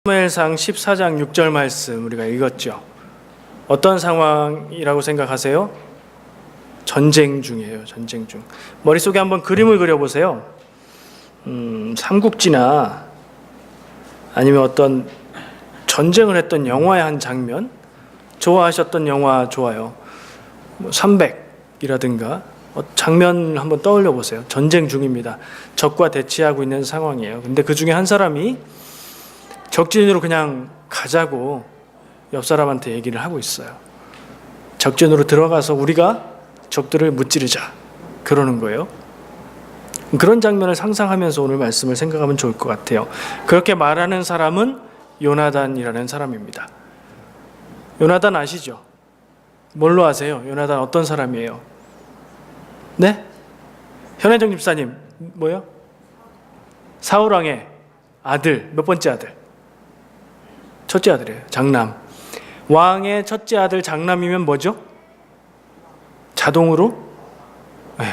사무엘상 14장 6절 말씀 우리가 읽었죠. 어떤 상황이라고 생각하세요? 전쟁 중이에요. 전쟁 중. 머릿속에 한번 그림을 그려보세요. 삼국지나 아니면 어떤 전쟁을 했던 영화의 한 장면, 좋아하셨던 영화 좋아요. 300이라든가 장면 한번 떠올려 보세요. 전쟁 중입니다. 적과 대치하고 있는 상황이에요. 근데 그 중에 한 사람이 적진으로 그냥 가자고 옆 사람한테 얘기를 하고 있어요. 적진으로 들어가서 우리가 적들을 무찌르자 그러는 거예요. 그런 장면을 상상하면서 오늘 말씀을 생각하면 좋을 것 같아요. 그렇게 말하는 사람은 요나단이라는 사람입니다. 요나단 아시죠? 뭘로 아세요? 요나단 어떤 사람이에요? 네? 현혜정 집사님 뭐요? 사울왕의 아들, 몇 번째 아들? 첫째 아들이에요. 장남. 왕의 첫째 아들 장남이면 뭐죠? 자동으로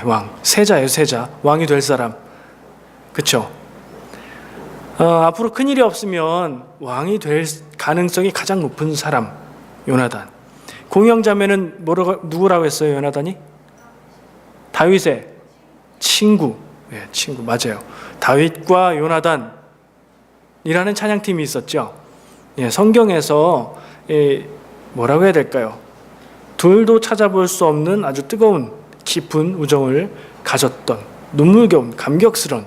왕. 세자예요. 세자. 왕이 될 사람. 그렇죠? 앞으로 큰일이 없으면 왕이 될 가능성이 가장 높은 사람. 요나단. 공형자매는 누구라고 했어요? 요나단이? 다윗의 친구. 네, 친구 맞아요. 다윗과 요나단이라는 찬양팀이 있었죠. 예, 성경에서 뭐라고 해야 될까요? 둘도 찾아볼 수 없는 아주 뜨거운 깊은 우정을 가졌던 눈물겨운 감격스러운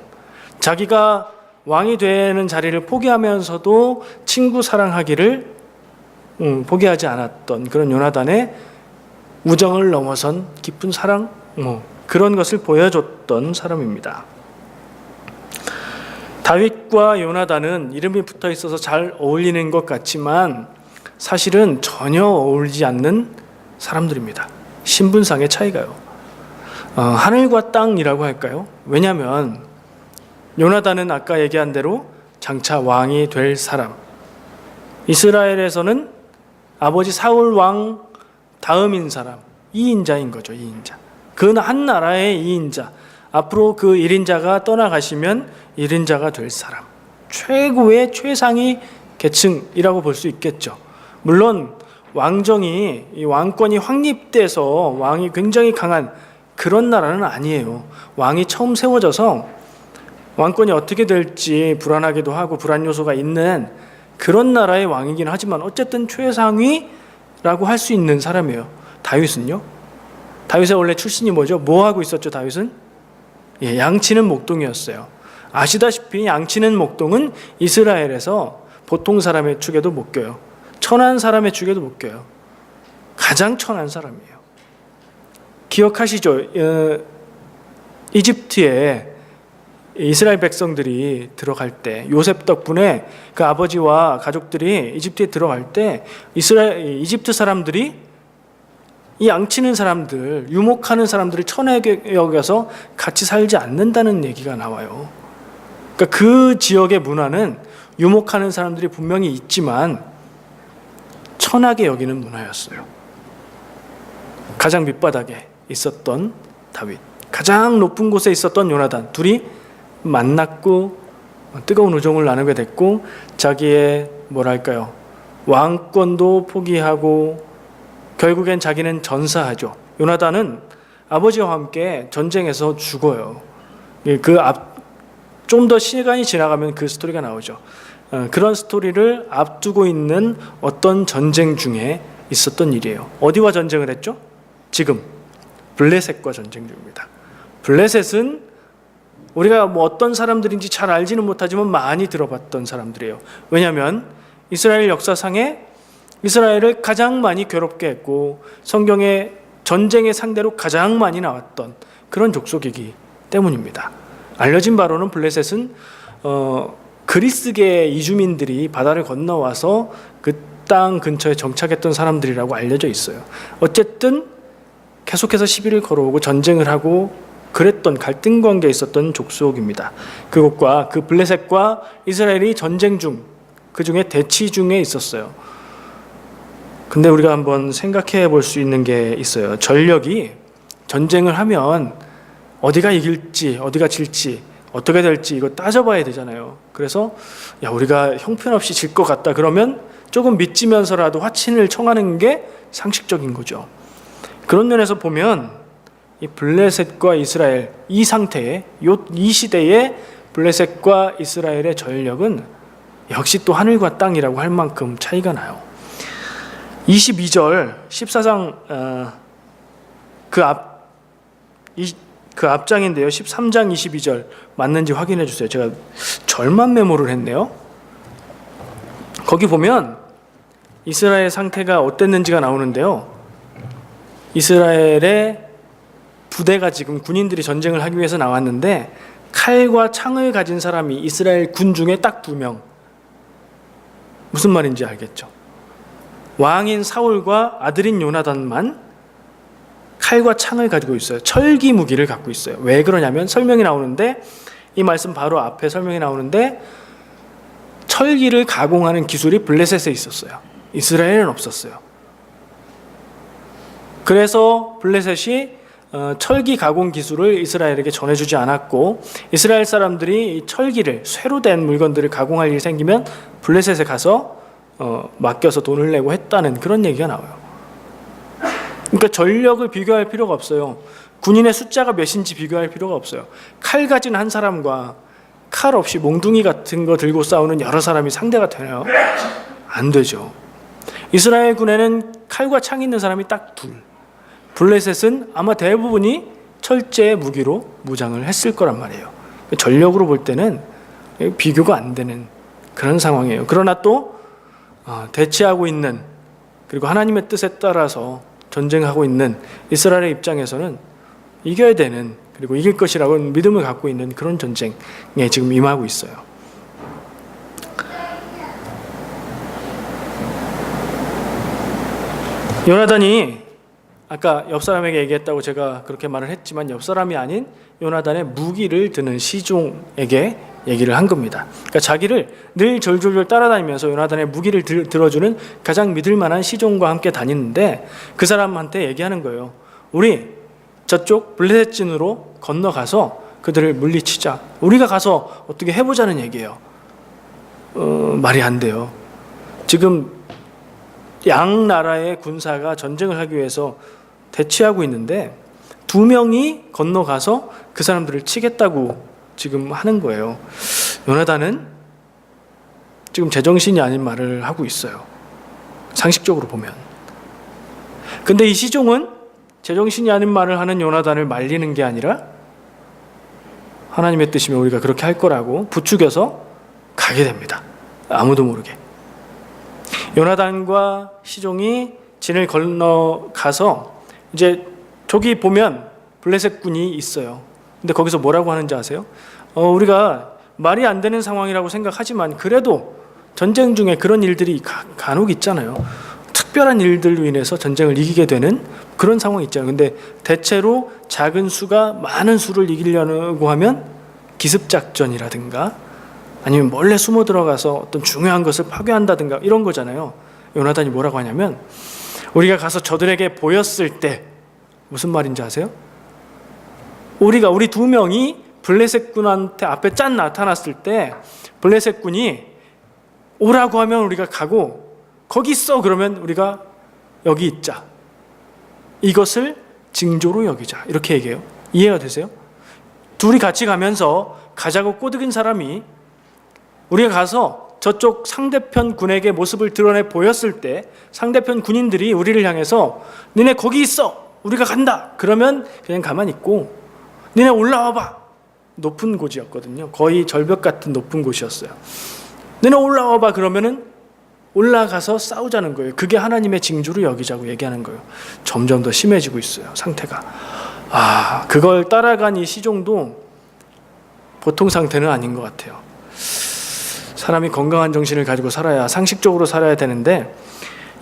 자기가 왕이 되는 자리를 포기하면서도 친구 사랑하기를 포기하지 않았던 그런 요나단의 우정을 넘어선 깊은 사랑 그런 것을 보여줬던 사람입니다. 다윗과 요나단은 이름이 붙어 있어서 잘 어울리는 것 같지만 사실은 전혀 어울리지 않는 사람들입니다. 신분상의 차이가요. 하늘과 땅이라고 할까요? 왜냐하면 요나단은 아까 얘기한 대로 장차 왕이 될 사람. 이스라엘에서는 아버지 사울 왕 다음인 사람. 2인자인 거죠. 2인자. 그 한 나라의 2인자. 앞으로 그 1인자가 떠나가시면 1인자가 될 사람. 최고의 최상위 계층이라고 볼 수 있겠죠. 물론 왕정이 이 왕권이 확립돼서 왕이 굉장히 강한 그런 나라는 아니에요. 왕이 처음 세워져서 왕권이 어떻게 될지 불안하기도 하고 불안 요소가 있는 그런 나라의 왕이긴 하지만 어쨌든 최상위라고 할 수 있는 사람이에요. 다윗은요? 다윗의 원래 출신이 뭐죠? 뭐 하고 있었죠, 다윗은? 양치는 목동이었어요. 아시다시피 양치는 목동은 이스라엘에서 보통 사람의 축에도 못 껴요. 천한 사람의 축에도 못 껴요. 가장 천한 사람이에요. 기억하시죠? 이집트에 이스라엘 백성들이 들어갈 때 요셉 덕분에 그 아버지와 가족들이 이집트에 들어갈 때 이집트 사람들이 이 양치는 사람들, 유목하는 사람들을 천하게 여겨서 같이 살지 않는다는 얘기가 나와요. 그러니까 그 지역의 문화는 유목하는 사람들이 분명히 있지만 천하게 여기는 문화였어요. 가장 밑바닥에 있었던 다윗, 가장 높은 곳에 있었던 요나단, 둘이 만났고 뜨거운 우정을 나누게 됐고 자기의 뭐랄까요, 왕권도 포기하고 결국엔 자기는 전사하죠. 요나단은 아버지와 함께 전쟁에서 죽어요. 좀 더 시간이 지나가면 그 스토리가 나오죠. 그런 스토리를 앞두고 있는 어떤 전쟁 중에 있었던 일이에요. 어디와 전쟁을 했죠? 지금 블레셋과 전쟁 중입니다. 블레셋은 우리가 뭐 어떤 사람들인지 잘 알지는 못하지만 많이 들어봤던 사람들이에요. 왜냐하면 이스라엘 역사상에 이스라엘을 가장 많이 괴롭게 했고 성경의 전쟁의 상대로 가장 많이 나왔던 그런 족속이기 때문입니다. 알려진 바로는 블레셋은 그리스계 이주민들이 바다를 건너와서 그 땅 근처에 정착했던 사람들이라고 알려져 있어요. 어쨌든 계속해서 시비를 걸어오고 전쟁을 하고 그랬던 갈등 관계에 있었던 족속입니다. 그곳과 그 블레셋과 이스라엘이 전쟁 중, 그 중에 대치 중에 있었어요. 근데 우리가 한번 생각해 볼 수 있는 게 있어요. 전력이 전쟁을 하면 어디가 이길지 어디가 질지 어떻게 될지 이거 따져봐야 되잖아요. 그래서 야, 우리가 형편없이 질 것 같다 그러면 조금 믿지면서라도 화친을 청하는 게 상식적인 거죠. 그런 면에서 보면 이 블레셋과 이스라엘 이 상태에 이 시대에 블레셋과 이스라엘의 전력은 역시 또 하늘과 땅이라고 할 만큼 차이가 나요. 22절 14장 그 앞장인데요. 13장 22절 맞는지 확인해 주세요. 제가 절만 메모를 했네요. 거기 보면 이스라엘 상태가 어땠는지가 나오는데요. 이스라엘의 부대가 지금 군인들이 전쟁을 하기 위해서 나왔는데 칼과 창을 가진 사람이 이스라엘 군 중에 딱 2명. 무슨 말인지 알겠죠? 왕인 사울과 아들인 요나단만 칼과 창을 가지고 있어요. 철기 무기를 갖고 있어요. 왜 그러냐면 설명이 나오는데 이 말씀 바로 앞에 설명이 나오는데 철기를 가공하는 기술이 블레셋에 있었어요. 이스라엘은 없었어요. 그래서 블레셋이 철기 가공 기술을 이스라엘에게 전해주지 않았고 이스라엘 사람들이 이 철기를 쇠로 된 물건들을 가공할 일이 생기면 블레셋에 가서 맡겨서 돈을 내고 했다는 그런 얘기가 나와요. 그러니까 전력을 비교할 필요가 없어요. 군인의 숫자가 몇인지 비교할 필요가 없어요. 칼 가진 한 사람과 칼 없이 몽둥이 같은 거 들고 싸우는 여러 사람이 상대가 되나요? 안 되죠. 이스라엘 군에는 칼과 창이 있는 사람이 딱 2. 블레셋은 아마 대부분이 철제 무기로 무장을 했을 거란 말이에요. 전력으로 볼 때는 비교가 안 되는 그런 상황이에요. 그러나 또 대치하고 있는 그리고 하나님의 뜻에 따라서 전쟁하고 있는 이스라엘의 입장에서는 이겨야 되는 그리고 이길 것이라고 믿음을 갖고 있는 그런 전쟁에 지금 임하고 있어요. 요나단이 아까 옆 사람에게 얘기했다고 제가 그렇게 말을 했지만 옆 사람이 아닌 요나단의 무기를 드는 시종에게 얘기를 한 겁니다. 그러니까 자기를 늘 졸졸졸 따라다니면서 요나단의 무기를 들어주는 가장 믿을 만한 시종과 함께 다니는데 그 사람한테 얘기하는 거예요. 우리 저쪽 블레셋진으로 건너가서 그들을 물리치자. 우리가 가서 어떻게 해보자는 얘기예요. 말이 안 돼요. 지금 양 나라의 군사가 전쟁을 하기 위해서 대치하고 있는데 2명이 건너가서 그 사람들을 치겠다고 지금 하는 거예요. 요나단은 지금 제정신이 아닌 말을 하고 있어요. 상식적으로 보면. 근데 이 시종은 제정신이 아닌 말을 하는 요나단을 말리는 게 아니라 하나님의 뜻이면 우리가 그렇게 할 거라고 부추겨서 가게 됩니다. 아무도 모르게. 요나단과 시종이 진을 건너가서 이제 저기 보면 블레셋 군이 있어요. 근데 거기서 뭐라고 하는지 아세요? 우리가 말이 안 되는 상황이라고 생각하지만 그래도 전쟁 중에 그런 일들이 간혹 있잖아요. 특별한 일들로 인해서 전쟁을 이기게 되는 그런 상황이 있잖아요. 근데 대체로 작은 수가 많은 수를 이기려고 하면 기습작전이라든가 아니면 몰래 숨어 들어가서 어떤 중요한 것을 파괴한다든가 이런 거잖아요. 요나단이 뭐라고 하냐면 우리가 가서 저들에게 보였을 때 무슨 말인지 아세요? 우리 2명이 블레셋 군한테 앞에 짠 나타났을 때 블레셋 군이 오라고 하면 우리가 가고 거기 있어 그러면 우리가 여기 있자. 이것을 징조로 여기자. 이렇게 얘기해요. 이해가 되세요? 둘이 같이 가면서 가자고 꼬드긴 사람이 우리가 가서 저쪽 상대편 군에게 모습을 드러내 보였을 때 상대편 군인들이 우리를 향해서 너네 거기 있어. 우리가 간다. 그러면 그냥 가만히 있고 너네 올라와봐. 높은 곳이었거든요. 거의 절벽 같은 높은 곳이었어요. 너네 올라와봐. 그러면은 올라가서 싸우자는 거예요. 그게 하나님의 징조로 여기자고 얘기하는 거예요. 점점 더 심해지고 있어요. 상태가. 그걸 따라간 이 시종도 보통 상태는 아닌 것 같아요. 사람이 건강한 정신을 가지고 살아야 상식적으로 살아야 되는데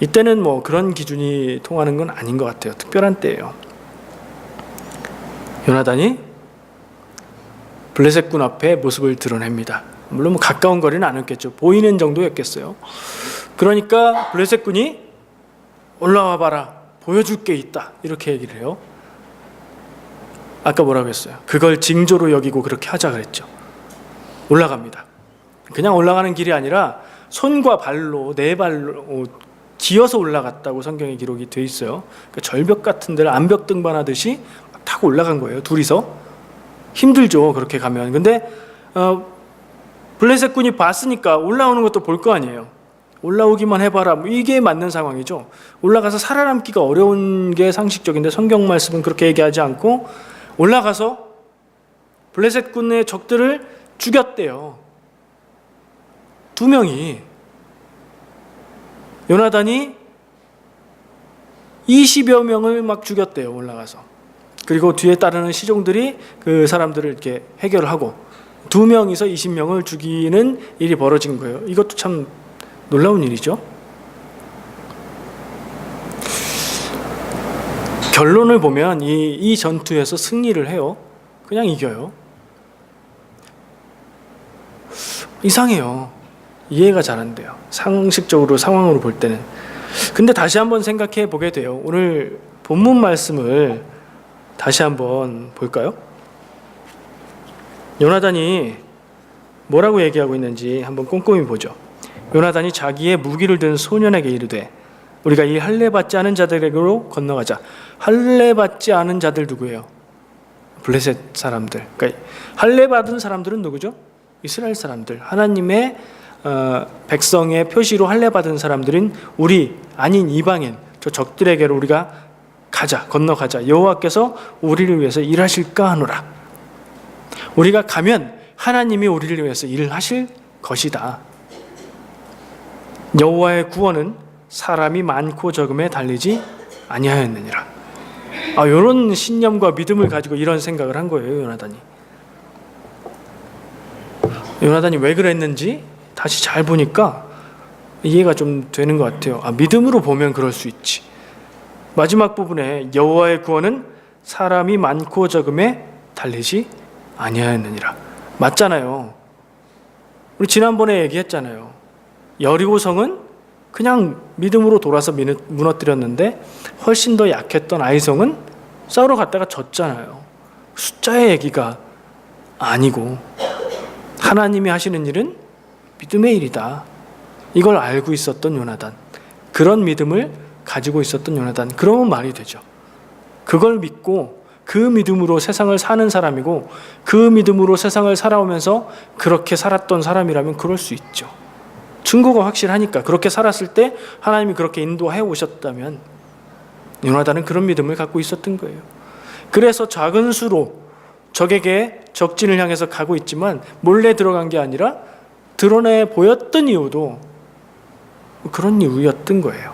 이때는 뭐 그런 기준이 통하는 건 아닌 것 같아요. 특별한 때예요. 요나단이 블레셋 군 앞에 모습을 드러냅니다. 물론 뭐 가까운 거리는 않았겠죠. 보이는 정도였겠어요. 그러니까 블레셋 군이 올라와 봐라. 보여줄 게 있다. 이렇게 얘기를 해요. 아까 뭐라고 했어요? 그걸 징조로 여기고 그렇게 하자 그랬죠. 올라갑니다. 그냥 올라가는 길이 아니라 손과 발로, 네 발로 기어서 올라갔다고 성경에 기록이 돼 있어요. 그러니까 절벽 같은 데를 암벽 등반하듯이 타고 올라간 거예요. 둘이서. 힘들죠, 그렇게 가면. 근데 블레셋 군이 봤으니까 올라오는 것도 볼 거 아니에요. 올라오기만 해봐라, 뭐 이게 맞는 상황이죠. 올라가서 살아남기가 어려운 게 상식적인데 성경 말씀은 그렇게 얘기하지 않고 올라가서 블레셋 군의 적들을 죽였대요. 2명이. 요나단이 20여 명을 막 죽였대요, 올라가서. 그리고 뒤에 따르는 시종들이 그 사람들을 이렇게 해결하고 2명이서 20명을 죽이는 일이 벌어진 거예요. 이것도 참 놀라운 일이죠. 결론을 보면 이 전투에서 승리를 해요. 그냥 이겨요. 이상해요. 이해가 잘 안 돼요. 상식적으로, 상황으로 볼 때는. 근데 다시 한번 생각해 보게 돼요. 오늘 본문 말씀을 다시 한번 볼까요? 요나단이 뭐라고 얘기하고 있는지 한번 꼼꼼히 보죠. 요나단이 자기의 무기를 든 소년에게 이르되 우리가 이 할례받지 않은 자들에게로 건너가자. 할례받지 않은 자들 누구예요? 블레셋 사람들. 그러니까 할례받은 사람들은 누구죠? 이스라엘 사람들. 하나님의 백성의 표시로 할례받은 사람들인 우리 아닌 이방인, 저 적들에게로 우리가 가자, 건너가자. 여호와께서 우리를 위해서 일하실까 하노라. 우리가 가면 하나님이 우리를 위해서 일하실 것이다. 여호와의 구원은 사람이 많고 적음에 달리지 아니하였느니라. 이런 신념과 믿음을 가지고 이런 생각을 한 거예요, 요나단이. 요나단이 왜 그랬는지 다시 잘 보니까 이해가 좀 되는 것 같아요. 믿음으로 보면 그럴 수 있지. 마지막 부분에 여호와의 구원은 사람이 많고 적음에 달리지 아니하였느니라. 맞잖아요. 우리 지난번에 얘기했잖아요. 여리고성은 그냥 믿음으로 돌아서 무너뜨렸는데 훨씬 더 약했던 아이성은 싸우러 갔다가 졌잖아요. 숫자의 얘기가 아니고 하나님이 하시는 일은 믿음의 일이다. 이걸 알고 있었던 요나단, 그런 믿음을 가지고 있었던 요나단. 그러면 말이 되죠. 그걸 믿고 그 믿음으로 세상을 사는 사람이고 그 믿음으로 세상을 살아오면서 그렇게 살았던 사람이라면 그럴 수 있죠. 증거가 확실하니까. 그렇게 살았을 때 하나님이 그렇게 인도해 오셨다면 요나단은 그런 믿음을 갖고 있었던 거예요. 그래서 작은 수로 적에게 적진을 향해서 가고 있지만 몰래 들어간 게 아니라 드러내 보였던 이유도 그런 이유였던 거예요.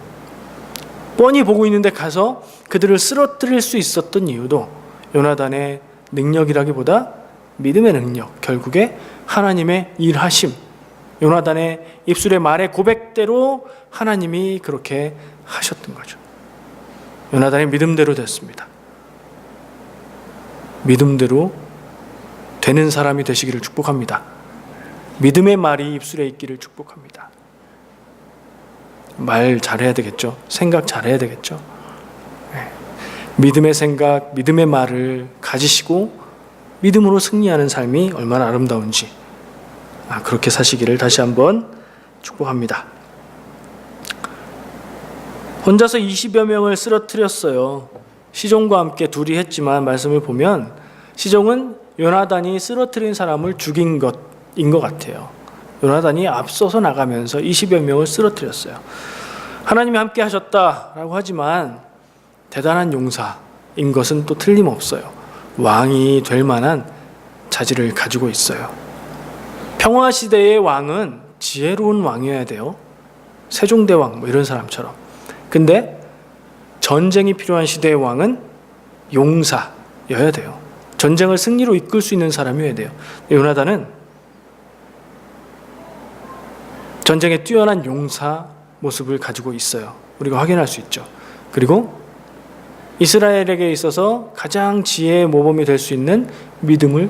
뻔히 보고 있는데 가서 그들을 쓰러뜨릴 수 있었던 이유도 요나단의 능력이라기보다 믿음의 능력, 결국에 하나님의 일하심, 요나단의 입술의 말의 고백대로 하나님이 그렇게 하셨던 거죠. 요나단의 믿음대로 됐습니다. 믿음대로 되는 사람이 되시기를 축복합니다. 믿음의 말이 입술에 있기를 축복합니다. 말 잘해야 되겠죠. 생각 잘해야 되겠죠. 네. 믿음의 생각, 믿음의 말을 가지시고 믿음으로 승리하는 삶이 얼마나 아름다운지 그렇게 사시기를 다시 한번 축복합니다. 혼자서 20여 명을 쓰러뜨렸어요. 시종과 함께 둘이 했지만 말씀을 보면 시종은 요나단이 쓰러뜨린 사람을 죽인 것인 것 같아요. 요나단이 앞서서 나가면서 20여 명을 쓰러뜨렸어요. 하나님이 함께 하셨다라고 하지만 대단한 용사인 것은 또 틀림없어요. 왕이 될 만한 자질을 가지고 있어요. 평화시대의 왕은 지혜로운 왕이어야 돼요. 세종대왕 이런 사람처럼. 근데 전쟁이 필요한 시대의 왕은 용사여야 돼요. 전쟁을 승리로 이끌 수 있는 사람이어야 돼요. 요나단은 전쟁에 뛰어난 용사 모습을 가지고 있어요. 우리가 확인할 수 있죠. 그리고 이스라엘에게 있어서 가장 지혜의 모범이 될 수 있는 믿음을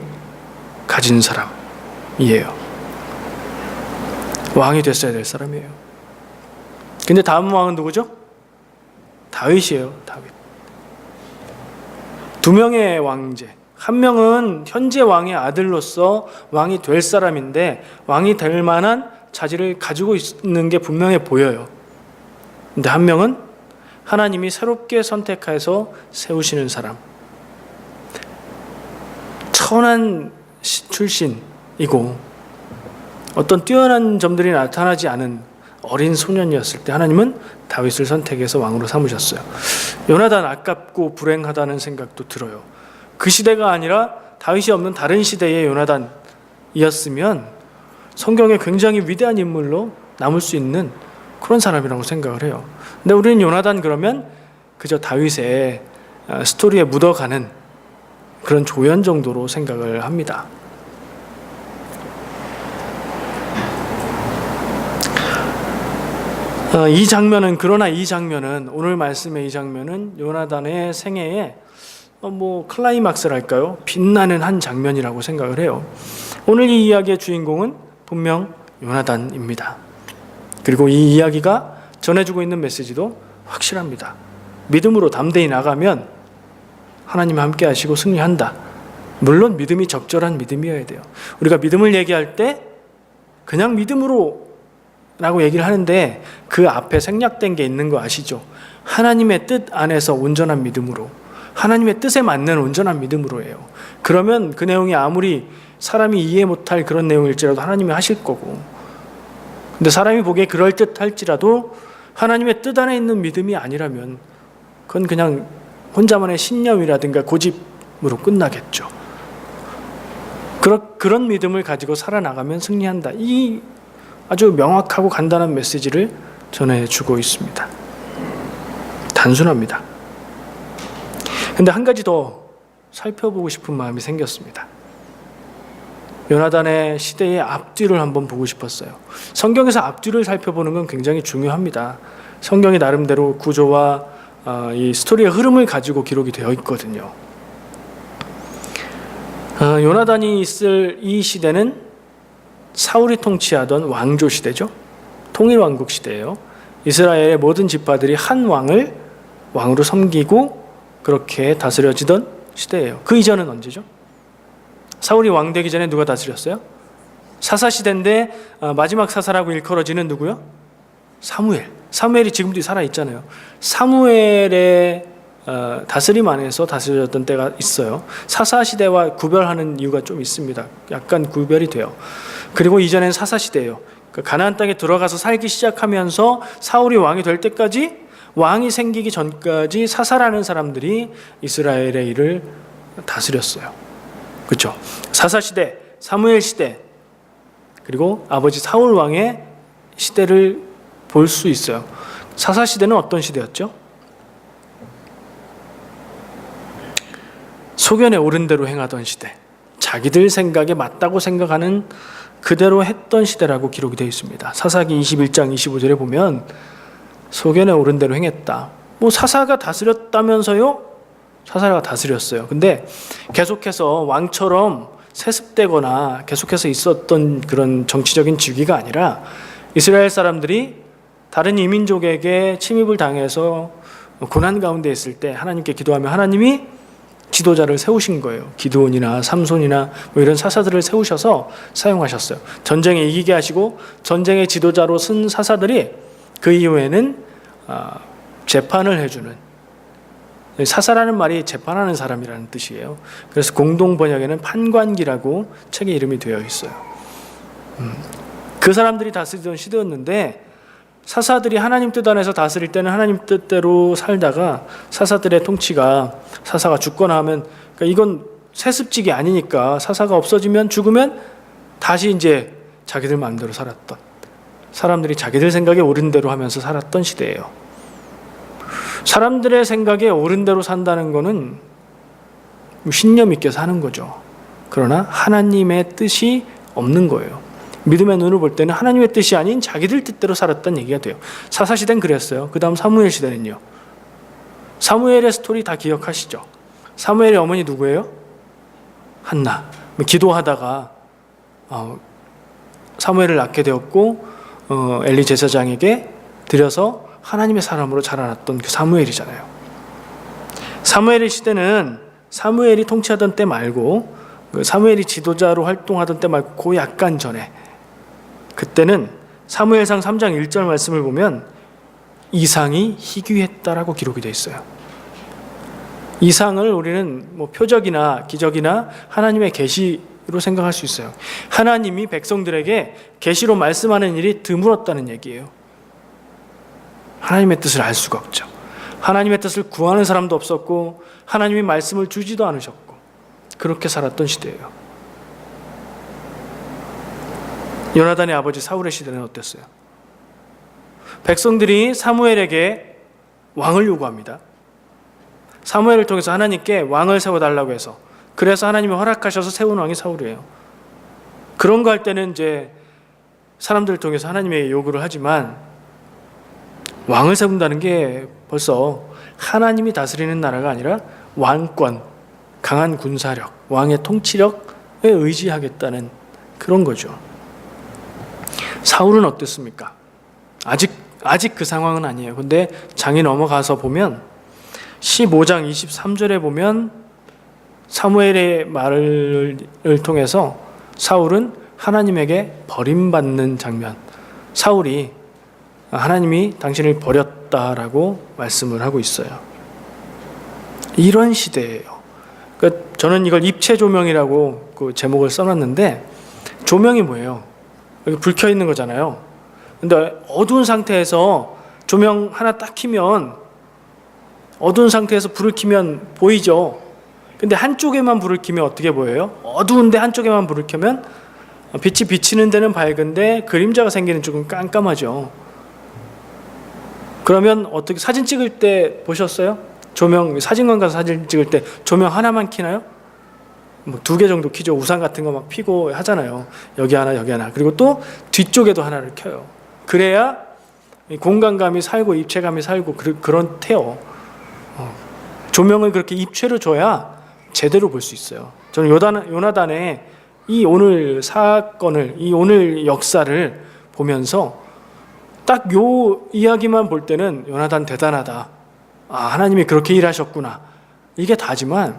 가진 사람이에요. 왕이 됐어야 될 사람이에요. 근데 다음 왕은 누구죠? 다윗이에요. 다윗. 2명의 왕제, 한 명은 현재 왕의 아들로서 왕이 될 사람인데 왕이 될 만한 자질을 가지고 있는 게 분명해 보여요. 근데 한 명은 하나님이 새롭게 선택해서 세우시는 사람, 천한 출신이고 어떤 뛰어난 점들이 나타나지 않은 어린 소년이었을 때 하나님은 다윗을 선택해서 왕으로 삼으셨어요. 요나단 아깝고 불행하다는 생각도 들어요. 그 시대가 아니라 다윗이 없는 다른 시대의 요나단이었으면 성경에 굉장히 위대한 인물로 남을 수 있는 그런 사람이라고 생각을 해요. 근데 우리는 요나단 그러면 그저 다윗의 스토리에 묻어가는 그런 조연 정도로 생각을 합니다. 그러나 이 장면은 오늘 말씀의 이 장면은 요나단의 생애에 클라이막스랄까요? 빛나는 한 장면이라고 생각을 해요. 오늘 이 이야기의 주인공은 분명 요나단입니다. 그리고 이 이야기가 전해주고 있는 메시지도 확실합니다. 믿음으로 담대히 나가면 하나님 함께 하시고 승리한다. 물론 믿음이 적절한 믿음이어야 돼요. 우리가 믿음을 얘기할 때 그냥 믿음으로 라고 얘기를 하는데 그 앞에 생략된 게 있는 거 아시죠? 하나님의 뜻 안에서 온전한 믿음으로, 하나님의 뜻에 맞는 온전한 믿음으로예요. 그러면 그 내용이 아무리 사람이 이해 못할 그런 내용일지라도 하나님이 하실 거고, 근데 사람이 보기에 그럴듯할지라도 하나님의 뜻 안에 있는 믿음이 아니라면 그건 그냥 혼자만의 신념이라든가 고집으로 끝나겠죠. 그런 믿음을 가지고 살아나가면 승리한다. 이 아주 명확하고 간단한 메시지를 전해주고 있습니다. 단순합니다. 근데 한 가지 더 살펴보고 싶은 마음이 생겼습니다. 요나단의 시대의 앞뒤를 한번 보고 싶었어요. 성경에서 앞뒤를 살펴보는 건 굉장히 중요합니다. 성경이 나름대로 구조와 이 스토리의 흐름을 가지고 기록이 되어 있거든요. 요나단이 있을 이 시대는 사울이 통치하던 왕조 시대죠. 통일왕국 시대예요. 이스라엘의 모든 지파들이 한 왕을 왕으로 섬기고 그렇게 다스려지던 시대예요. 그 이전은 언제죠? 사울이 왕 되기 전에 누가 다스렸어요? 사사시대인데 마지막 사사라고 일컬어지는 누구요? 사무엘. 사무엘이 지금도 살아있잖아요. 사무엘의 다스림 안에서 다스려졌던 때가 있어요. 사사시대와 구별하는 이유가 좀 있습니다. 약간 구별이 돼요. 그리고 이전엔 사사시대예요. 가나안 땅에 들어가서 살기 시작하면서 사울이 왕이 될 때까지, 왕이 생기기 전까지 사사라는 사람들이 이스라엘의 일을 다스렸어요. 그렇죠? 사사시대, 사무엘시대, 그리고 아버지 사울 왕의 시대를 볼 수 있어요. 사사시대는 어떤 시대였죠? 소견에 오른 대로 행하던 시대, 자기들 생각에 맞다고 생각하는 그대로 했던 시대라고 기록이 되어 있습니다. 사사기 21장 25절에 보면 소견에 오른 대로 행했다. 사사가 다스렸다면서요? 사사가 다스렸어요. 근데 계속해서 왕처럼 세습되거나 계속해서 있었던 그런 정치적인 즉위가 아니라 이스라엘 사람들이 다른 이민족에게 침입을 당해서 고난 가운데 있을 때 하나님께 기도하면 하나님이 지도자를 세우신 거예요. 기드온이나 삼손이나 이런 사사들을 세우셔서 사용하셨어요. 전쟁에 이기게 하시고 전쟁의 지도자로 쓴 사사들이 그 이후에는 재판을 해주는, 사사라는 말이 재판하는 사람이라는 뜻이에요. 그래서 공동 번역에는 판관기라고 책의 이름이 되어 있어요. 그 사람들이 다스리던 시대였는데 사사들이 하나님 뜻 안에서 다스릴 때는 하나님 뜻대로 살다가 사사들의 통치가, 사사가 죽거나 하면, 그러니까 이건 세습직이 아니니까 사사가 없어지면, 죽으면 다시 이제 자기들 마음대로 살았던, 사람들이 자기들 생각에 옳은 대로 하면서 살았던 시대예요. 사람들의 생각에 옳은 대로 산다는 거는 신념 있게 사는 거죠. 그러나 하나님의 뜻이 없는 거예요. 믿음의 눈으로 볼 때는 하나님의 뜻이 아닌 자기들 뜻대로 살았다는 얘기가 돼요. 사사시대는 그랬어요. 그 다음 사무엘 시대는요. 사무엘의 스토리 다 기억하시죠? 사무엘의 어머니 누구예요? 한나. 기도하다가 사무엘을 낳게 되었고 엘리 제사장에게 드려서 하나님의 사람으로 자라났던 그 사무엘이잖아요. 사무엘의 시대는 사무엘이 통치하던 때 말고 사무엘이 지도자로 활동하던 때 말고 그 약간 전에, 그때는 사무엘상 3장 1절 말씀을 보면 이상이 희귀했다라고 기록이 되어 있어요. 이상을 우리는 뭐 표적이나 기적이나 하나님의 계시로 생각할 수 있어요. 하나님이 백성들에게 계시로 말씀하는 일이 드물었다는 얘기예요. 하나님의 뜻을 알 수가 없죠. 하나님의 뜻을 구하는 사람도 없었고 하나님이 말씀을 주지도 않으셨고 그렇게 살았던 시대예요. 요나단의 아버지 사울의 시대는 어땠어요? 백성들이 사무엘에게 왕을 요구합니다. 사무엘을 통해서 하나님께 왕을 세워달라고 해서, 그래서 하나님이 허락하셔서 세운 왕이 사울이에요. 그런 거 할 때는 이제 사람들을 통해서 하나님의 요구를 하지만 왕을 세운다는 게 벌써 하나님이 다스리는 나라가 아니라 왕권, 강한 군사력, 왕의 통치력에 의지하겠다는 그런 거죠. 사울은 어땠습니까? 아직 그 상황은 아니에요. 근데 장이 넘어가서 보면 15장 23절에 보면 사무엘의 말을 통해서 사울은 하나님에게 버림받는 장면, 사울이 하나님이 당신을 버렸다라고 말씀을 하고 있어요. 이런 시대예요. 그러니까 저는 이걸 입체 조명이라고 그 제목을 써놨는데, 조명이 뭐예요? 여기 불 켜 있는 거잖아요. 근데 어두운 상태에서 조명 하나 딱 켜면, 어두운 상태에서 불을 켜면 보이죠. 근데 한쪽에만 불을 켜면 어떻게 보여요? 어두운데 한쪽에만 불을 켜면 빛이 비치는 데는 밝은데 그림자가 생기는 쪽은 깜깜하죠. 그러면 어떻게, 사진 찍을 때 보셨어요? 조명, 사진관 가서 사진 찍을 때 조명 하나만 켜나요? 뭐 2개 정도 켜죠. 우산 같은 거 막 피고 하잖아요. 여기 하나 여기 하나. 그리고 또 뒤쪽에도 하나를 켜요. 그래야 공간감이 살고 입체감이 살고 그런 태요. 조명을 그렇게 입체로 줘야 제대로 볼 수 있어요. 저는 요나단의 이 오늘 사건을, 이 오늘 역사를 보면서 딱 요 이야기만 볼 때는 요나단 대단하다, 하나님이 그렇게 일하셨구나, 이게 다지만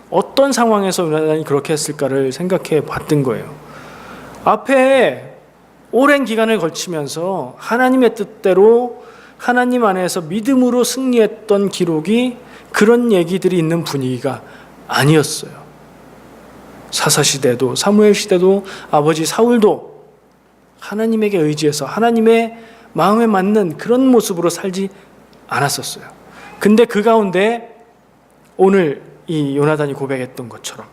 어떤 상황에서 요나단이 그렇게 했을까를 생각해 봤던 거예요. 앞에 오랜 기간을 걸치면서 하나님의 뜻대로 하나님 안에서 믿음으로 승리했던 기록이 그런 얘기들이 있는 분위기가 아니었어요. 사사시대도 사무엘 시대도 아버지 사울도 하나님에게 의지해서 하나님의 마음에 맞는 그런 모습으로 살지 않았었어요. 근데 그 가운데 오늘 이 요나단이 고백했던 것처럼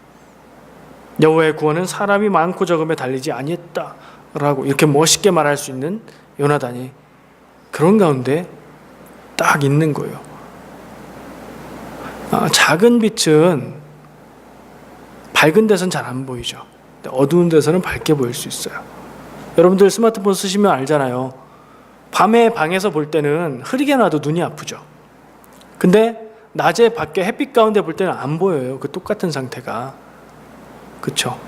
여호와의 구원은 사람이 많고 적음에 달리지 아니했다라고 이렇게 멋있게 말할 수 있는 요나단이 그런 가운데 딱 있는 거예요. 작은 빛은 밝은 데서는 잘 안 보이죠. 어두운 데서는 밝게 보일 수 있어요. 여러분들 스마트폰 쓰시면 알잖아요. 밤에 방에서 볼 때는 흐리게 놔도 눈이 아프죠. 근데 낮에 밖에 햇빛 가운데 볼 때는 안 보여요. 그 똑같은 상태가. 그렇죠?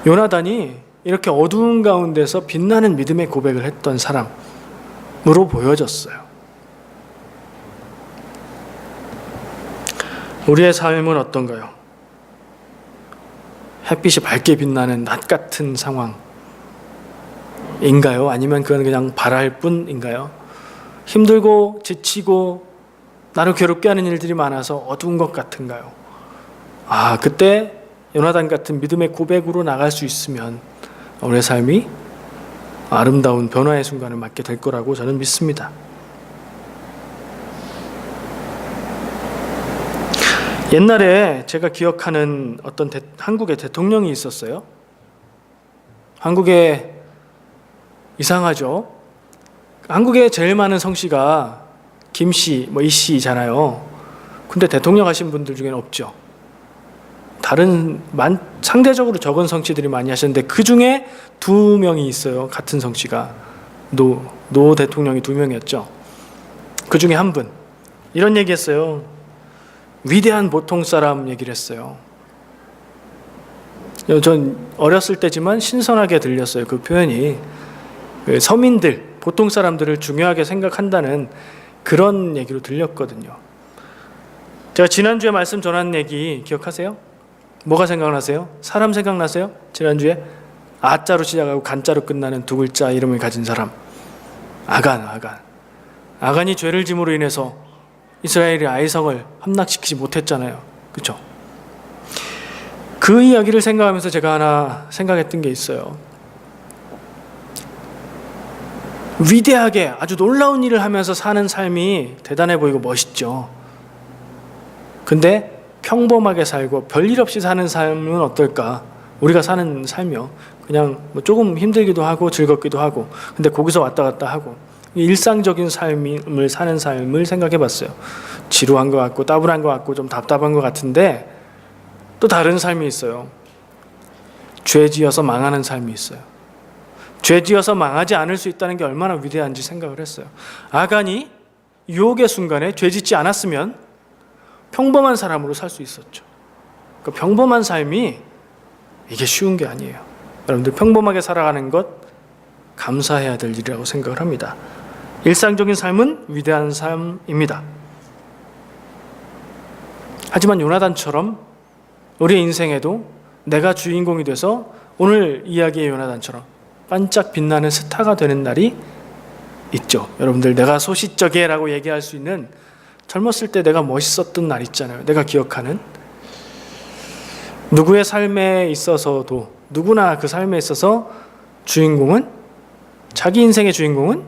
요나단이 이렇게 어두운 가운데서 빛나는 믿음의 고백을 했던 사람으로 보여졌어요. 우리의 삶은 어떤가요? 햇빛이 밝게 빛나는 낮 같은 상황인가요? 아니면 그건 그냥 바랄 뿐인가요? 힘들고 지치고 나를 괴롭게 하는 일들이 많아서 어두운 것 같은가요? 그때 요나단 같은 믿음의 고백으로 나갈 수 있으면 우리의 삶이 아름다운 변화의 순간을 맞게 될 거라고 저는 믿습니다. 옛날에 제가 기억하는 어떤 한국의 대통령이 있었어요. 한국에 이상하죠. 한국에 제일 많은 성씨가 김씨, 이씨잖아요. 근데 대통령 하신 분들 중에는 없죠. 다른 상대적으로 적은 성씨들이 많이 하셨는데 그 중에 2명이 있어요. 같은 성씨가. 노 대통령이 2명이었죠. 그 중에 한 분 이런 얘기했어요. 위대한 보통 사람 얘기를 했어요. 전 어렸을 때지만 신선하게 들렸어요. 그 표현이. 서민들, 보통 사람들을 중요하게 생각한다는 그런 얘기로 들렸거든요. 제가 지난주에 말씀 전한 얘기 기억하세요? 뭐가 생각나세요? 사람 생각나세요? 지난주에 아자로 시작하고 간자로 끝나는 두 글자 이름을 가진 사람, 아간이 죄를 짐으로 인해서 이스라엘이 아이성을 함락시키지 못했잖아요. 그렇죠? 그 이야기를 생각하면서 제가 하나 생각했던 게 있어요. 위대하게 아주 놀라운 일을 하면서 사는 삶이 대단해 보이고 멋있죠. 근데 평범하게 살고 별일 없이 사는 삶은 어떨까? 우리가 사는 삶이요, 그냥 뭐 조금 힘들기도 하고 즐겁기도 하고, 근데 거기서 왔다 갔다 하고 일상적인 삶을 사는 삶을 생각해 봤어요. 지루한 것 같고 따분한 것 같고 좀 답답한 것 같은데 또 다른 삶이 있어요. 죄 지어서 망하는 삶이 있어요. 죄 지어서 망하지 않을 수 있다는 게 얼마나 위대한지 생각을 했어요. 아간이 유혹의 순간에 죄 짓지 않았으면 평범한 사람으로 살 수 있었죠. 그 평범한 삶이 이게 쉬운 게 아니에요. 여러분들, 평범하게 살아가는 것 감사해야 될 일이라고 생각을 합니다. 일상적인 삶은 위대한 삶입니다. 하지만 요나단처럼 우리의 인생에도 내가 주인공이 돼서 오늘 이야기의 요나단처럼 반짝 빛나는 스타가 되는 날이 있죠. 여러분들, 내가 소시적이라고 얘기할 수 있는 젊었을 때 내가 멋있었던 날 있잖아요. 내가 기억하는. 누구의 삶에 있어서도, 누구나 그 삶에 있어서 주인공은, 자기 인생의 주인공은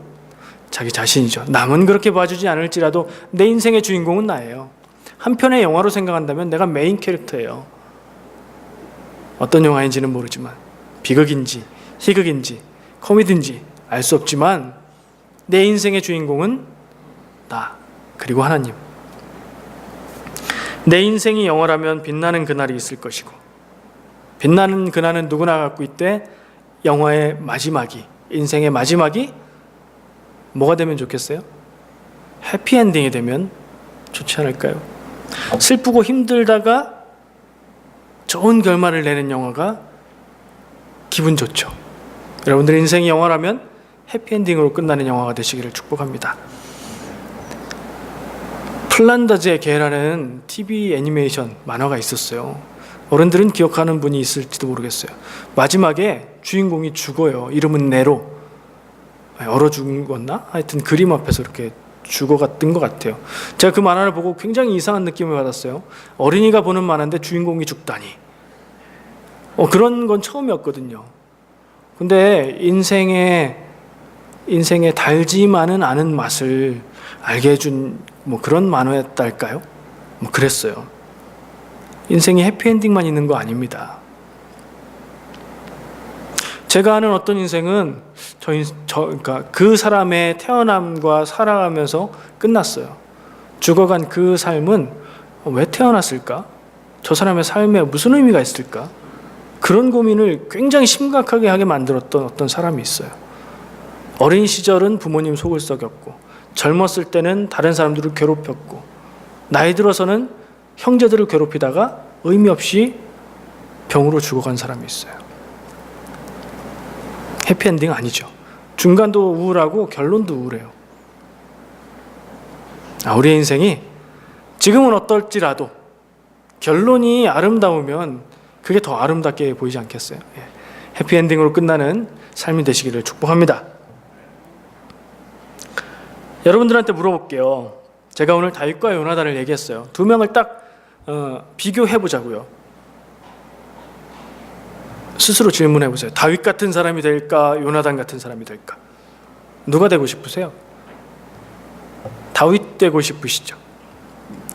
자기 자신이죠. 남은 그렇게 봐주지 않을지라도 내 인생의 주인공은 나예요. 한 편의 영화로 생각한다면 내가 메인 캐릭터예요. 어떤 영화인지는 모르지만, 비극인지 희극인지 코미디인지 알 수 없지만 내 인생의 주인공은 나, 그리고 하나님. 내 인생이 영화라면 빛나는 그날이 있을 것이고, 빛나는 그날은 누구나 갖고 있대. 영화의 마지막이, 인생의 마지막이 뭐가 되면 좋겠어요? 해피엔딩이 되면 좋지 않을까요? 슬프고 힘들다가 좋은 결말을 내는 영화가 기분 좋죠. 여러분들 인생이 영화라면 해피엔딩으로 끝나는 영화가 되시기를 축복합니다. 플란다즈의 개라는 TV 애니메이션 만화가 있었어요. 어른들은 기억하는 분이 있을지도 모르겠어요. 마지막에 주인공이 죽어요. 이름은 네로. 얼어 죽었나? 하여튼 그림 앞에서 이렇게 죽어갔던 것 같아요. 제가 그 만화를 보고 굉장히 이상한 느낌을 받았어요. 어린이가 보는 만화인데 주인공이 죽다니. 그런 건 처음이었거든요. 근데 인생에 달지만은 않은 맛을 알게 해준 뭐 그런 만화였달까요? 뭐 그랬어요. 인생이 해피엔딩만 있는 거 아닙니다. 제가 아는 어떤 인생은 그러니까 그 사람의 태어남과 살아가면서 끝났어요. 죽어간 그 삶은 왜 태어났을까? 저 사람의 삶에 무슨 의미가 있을까? 그런 고민을 굉장히 심각하게 하게 만들었던 어떤 사람이 있어요. 어린 시절은 부모님 속을 썩였고, 젊었을 때는 다른 사람들을 괴롭혔고, 나이 들어서는 형제들을 괴롭히다가 의미 없이 병으로 죽어간 사람이 있어요. 해피엔딩 아니죠. 중간도 우울하고 결론도 우울해요. 우리의 인생이 지금은 어떨지라도 결론이 아름다우면 그게 더 아름답게 보이지 않겠어요? 해피엔딩으로 끝나는 삶이 되시기를 축복합니다. 여러분들한테 물어볼게요. 제가 오늘 다윗과 요나단을 얘기했어요. 두 명을 딱 비교해보자고요. 스스로 질문해보세요. 다윗 같은 사람이 될까? 요나단 같은 사람이 될까? 누가 되고 싶으세요? 다윗 되고 싶으시죠?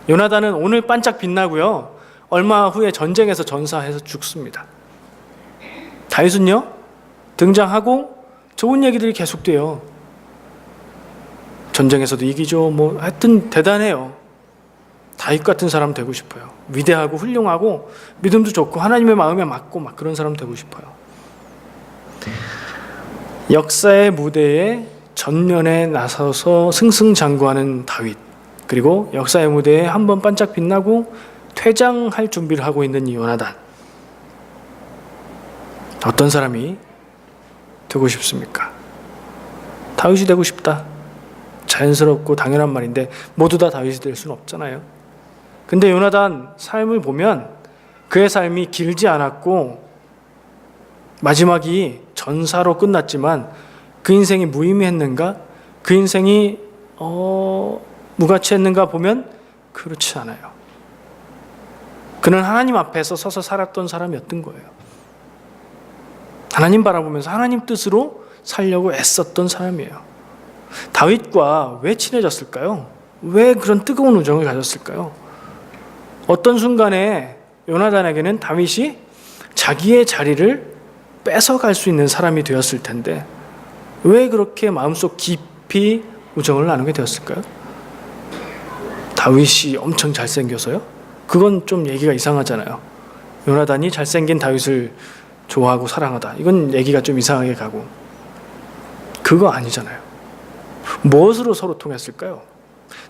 요나단은 오늘 반짝 빛나고요, 얼마 후에 전쟁에서 전사해서 죽습니다. 다윗은요, 등장하고 좋은 얘기들이 계속돼요. 전쟁에서도 이기죠. 뭐 하여튼 대단해요. 다윗 같은 사람 되고 싶어요. 위대하고 훌륭하고 믿음도 좋고 하나님의 마음에 맞고 막 그런 사람 되고 싶어요. 역사의 무대에 전면에 나서서 승승장구하는 다윗, 그리고 역사의 무대에 한번 반짝 빛나고 퇴장할 준비를 하고 있는 이 요나단. 어떤 사람이 되고 싶습니까? 다윗이 되고 싶다. 자연스럽고 당연한 말인데 모두 다 다윗이 될 수는 없잖아요. 근데 요나단 삶을 보면 그의 삶이 길지 않았고 마지막이 전사로 끝났지만 그 인생이 무의미했는가? 그 인생이 무가치했는가 보면 그렇지 않아요. 그는 하나님 앞에서 서서 살았던 사람이었던 거예요. 하나님 바라보면서 하나님 뜻으로 살려고 애썼던 사람이에요. 다윗과 왜 친해졌을까요? 왜 그런 뜨거운 우정을 가졌을까요? 어떤 순간에 요나단에게는 다윗이 자기의 자리를 뺏어갈 수 있는 사람이 되었을 텐데 왜 그렇게 마음속 깊이 우정을 나누게 되었을까요? 다윗이 엄청 잘생겨서요? 그건 좀 얘기가 이상하잖아요. 요나단이 잘생긴 다윗을 좋아하고 사랑하다. 이건 얘기가 좀 이상하게 가고. 그거 아니잖아요. 무엇으로 서로 통했을까요?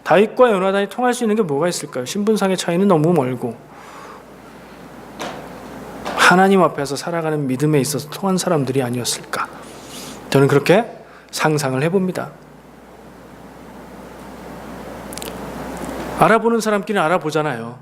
다윗과 요나단이 통할 수 있는 게 뭐가 있을까요? 신분상의 차이는 너무 멀고 하나님 앞에서 살아가는 믿음에 있어서 통한 사람들이 아니었을까? 저는 그렇게 상상을 해봅니다. 알아보는 사람끼리는 알아보잖아요.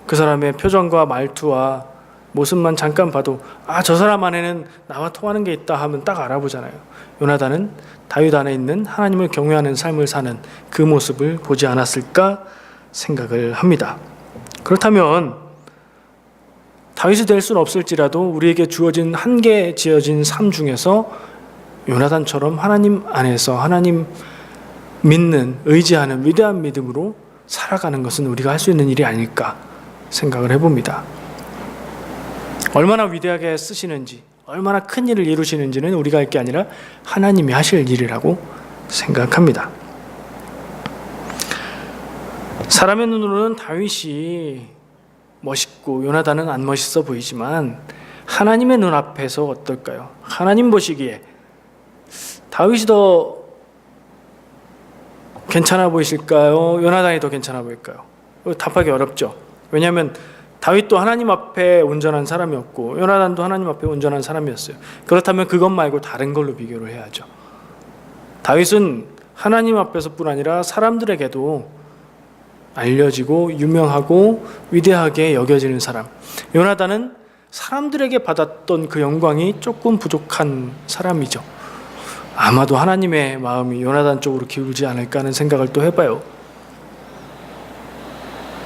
그 사람의 표정과 말투와 모습만 잠깐 봐도 저 사람 안에는 나와 통하는 게 있다 하면 딱 알아보잖아요. 요나단은 다윗 안에 있는 하나님을 경외하는 삶을 사는 그 모습을 보지 않았을까 생각을 합니다. 그렇다면 다윗이 될 수는 없을지라도 우리에게 주어진 한계 지어진 삶 중에서 요나단처럼 하나님 안에서 하나님 믿는, 의지하는 위대한 믿음으로 살아가는 것은 우리가 할 수 있는 일이 아닐까 생각을 해봅니다. 얼마나 위대하게 쓰시는지, 얼마나 큰 일을 이루시는지는 우리가 할 게 아니라 하나님이 하실 일이라고 생각합니다. 사람의 눈으로는 다윗이 멋있고 요나단은 안 멋있어 보이지만 하나님의 눈앞에서 어떨까요? 하나님 보시기에 다윗이 더 괜찮아 보이실까요? 요나단이 더 괜찮아 보일까요? 답하기 어렵죠. 왜냐하면 다윗도 하나님 앞에 온전한 사람이었고 요나단도 하나님 앞에 온전한 사람이었어요. 그렇다면 그것 말고 다른 걸로 비교를 해야죠. 다윗은 하나님 앞에서뿐 아니라 사람들에게도 알려지고 유명하고 위대하게 여겨지는 사람. 요나단은 사람들에게 받았던 그 영광이 조금 부족한 사람이죠. 아마도 하나님의 마음이 요나단 쪽으로 기울지 않을까 하는 생각을 또 해봐요.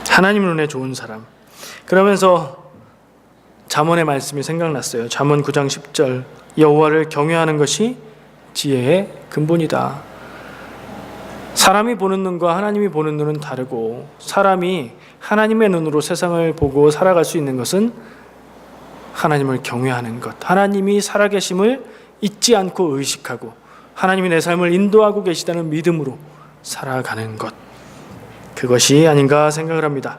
하나님 눈에 좋은 사람. 그러면서 잠언의 말씀이 생각났어요. 잠언 9장 10절 여호와를 경외하는 것이 지혜의 근본이다. 사람이 보는 눈과 하나님이 보는 눈은 다르고 사람이 하나님의 눈으로 세상을 보고 살아갈 수 있는 것은 하나님을 경외하는 것, 하나님이 살아계심을 잊지 않고 의식하고 하나님이 내 삶을 인도하고 계시다는 믿음으로 살아가는 것, 그것이 아닌가 생각을 합니다.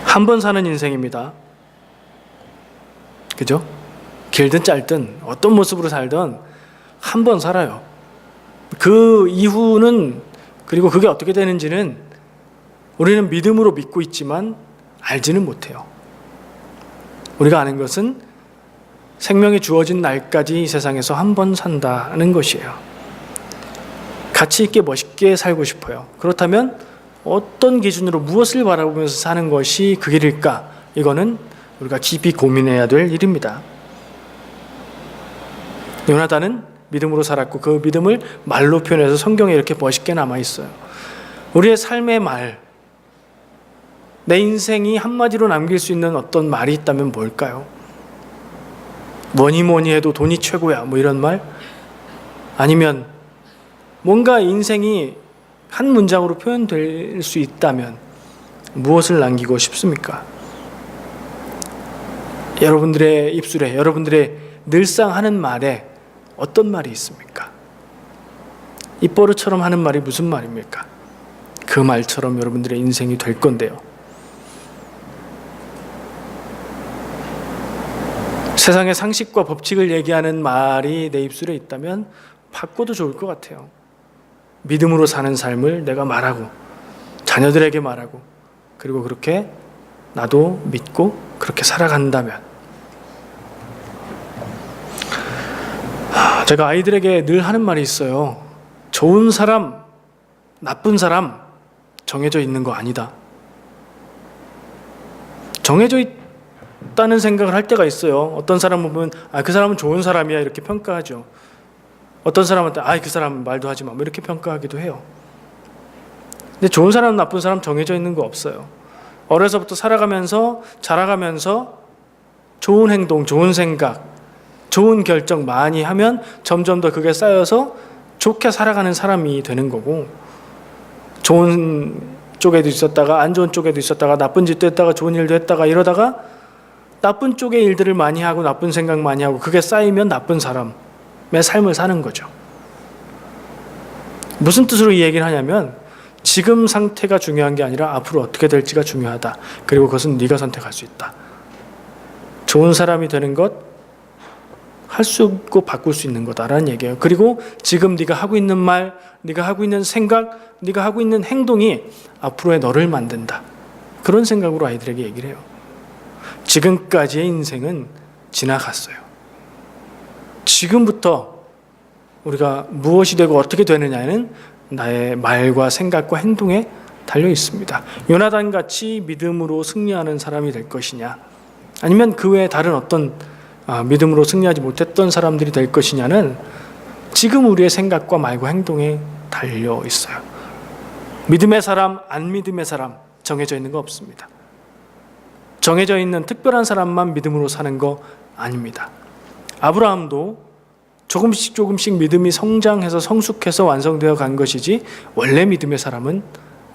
한 번 사는 인생입니다. 그죠? 길든 짧든 어떤 모습으로 살든 한 번 살아요. 그 이후는, 그리고 그게 어떻게 되는지는 우리는 믿음으로 믿고 있지만 알지는 못해요. 우리가 아는 것은 생명이 주어진 날까지 이 세상에서 한 번 산다는 것이에요. 가치 있게 멋있게 살고 싶어요. 그렇다면 어떤 기준으로 무엇을 바라보면서 사는 것이 그 길일까? 이거는 우리가 깊이 고민해야 될 일입니다. 요나단은 믿음으로 살았고 그 믿음을 말로 표현해서 성경에 이렇게 멋있게 남아있어요. 우리의 삶의 말, 내 인생이 한마디로 남길 수 있는 어떤 말이 있다면 뭘까요? 뭐니 뭐니 해도 돈이 최고야, 뭐 이런 말? 아니면 뭔가 인생이 한 문장으로 표현될 수 있다면 무엇을 남기고 싶습니까? 여러분들의 입술에, 여러분들의 늘상 하는 말에 어떤 말이 있습니까? 입버릇처럼 하는 말이 무슨 말입니까? 그 말처럼 여러분들의 인생이 될 건데요. 세상의 상식과 법칙을 얘기하는 말이 내 입술에 있다면 바꿔도 좋을 것 같아요. 믿음으로 사는 삶을 내가 말하고 자녀들에게 말하고 그리고 그렇게 나도 믿고 그렇게 살아간다면 제가 아이들에게 늘 하는 말이 있어요. 좋은 사람, 나쁜 사람 정해져 있는 거 아니다. 정해져 있다는 생각을 할 때가 있어요. 어떤 사람 보면 그 사람은 좋은 사람이야 이렇게 평가하죠. 어떤 사람한테 그 사람 말도 하지 마 뭐 이렇게 평가하기도 해요. 근데 좋은 사람, 나쁜 사람 정해져 있는 거 없어요. 어려서부터 살아가면서 자라가면서 좋은 행동, 좋은 생각, 좋은 결정 많이 하면 점점 더 그게 쌓여서 좋게 살아가는 사람이 되는 거고, 좋은 쪽에도 있었다가 안 좋은 쪽에도 있었다가 나쁜 짓도 했다가 좋은 일도 했다가 이러다가 나쁜 쪽의 일들을 많이 하고 나쁜 생각 많이 하고 그게 쌓이면 나쁜 사람의 삶을 사는 거죠. 무슨 뜻으로 이 얘기를 하냐면 지금 상태가 중요한 게 아니라 앞으로 어떻게 될지가 중요하다. 그리고 그것은 네가 선택할 수 있다. 좋은 사람이 되는 것 할 수 있고 바꿀 수 있는 거다라는 얘기예요. 그리고 지금 네가 하고 있는 말, 네가 하고 있는 생각, 네가 하고 있는 행동이 앞으로의 너를 만든다. 그런 생각으로 아이들에게 얘기를 해요. 지금까지의 인생은 지나갔어요. 지금부터 우리가 무엇이 되고 어떻게 되느냐는 나의 말과 생각과 행동에 달려 있습니다. 요나단 같이 믿음으로 승리하는 사람이 될 것이냐, 아니면 그 외에 다른 어떤 믿음으로 승리하지 못했던 사람들이 될 것이냐는 지금 우리의 생각과 말과 행동에 달려 있어요. 믿음의 사람, 안 믿음의 사람 정해져 있는 거 없습니다. 정해져 있는 특별한 사람만 믿음으로 사는 거 아닙니다. 아브라함도 조금씩 믿음이 성장해서 성숙해서 완성되어 간 것이지 원래 믿음의 사람은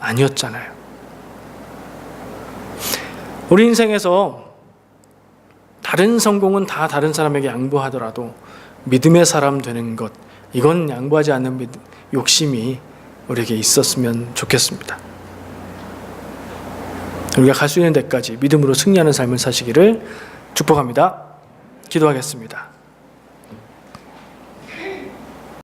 아니었잖아요. 우리 인생에서 다른 성공은 다 다른 사람에게 양보하더라도 믿음의 사람 되는 것, 이건 양보하지 않는 욕심이 우리에게 있었으면 좋겠습니다. 우리가 갈 수 있는 데까지 믿음으로 승리하는 삶을 사시기를 축복합니다. 기도하겠습니다.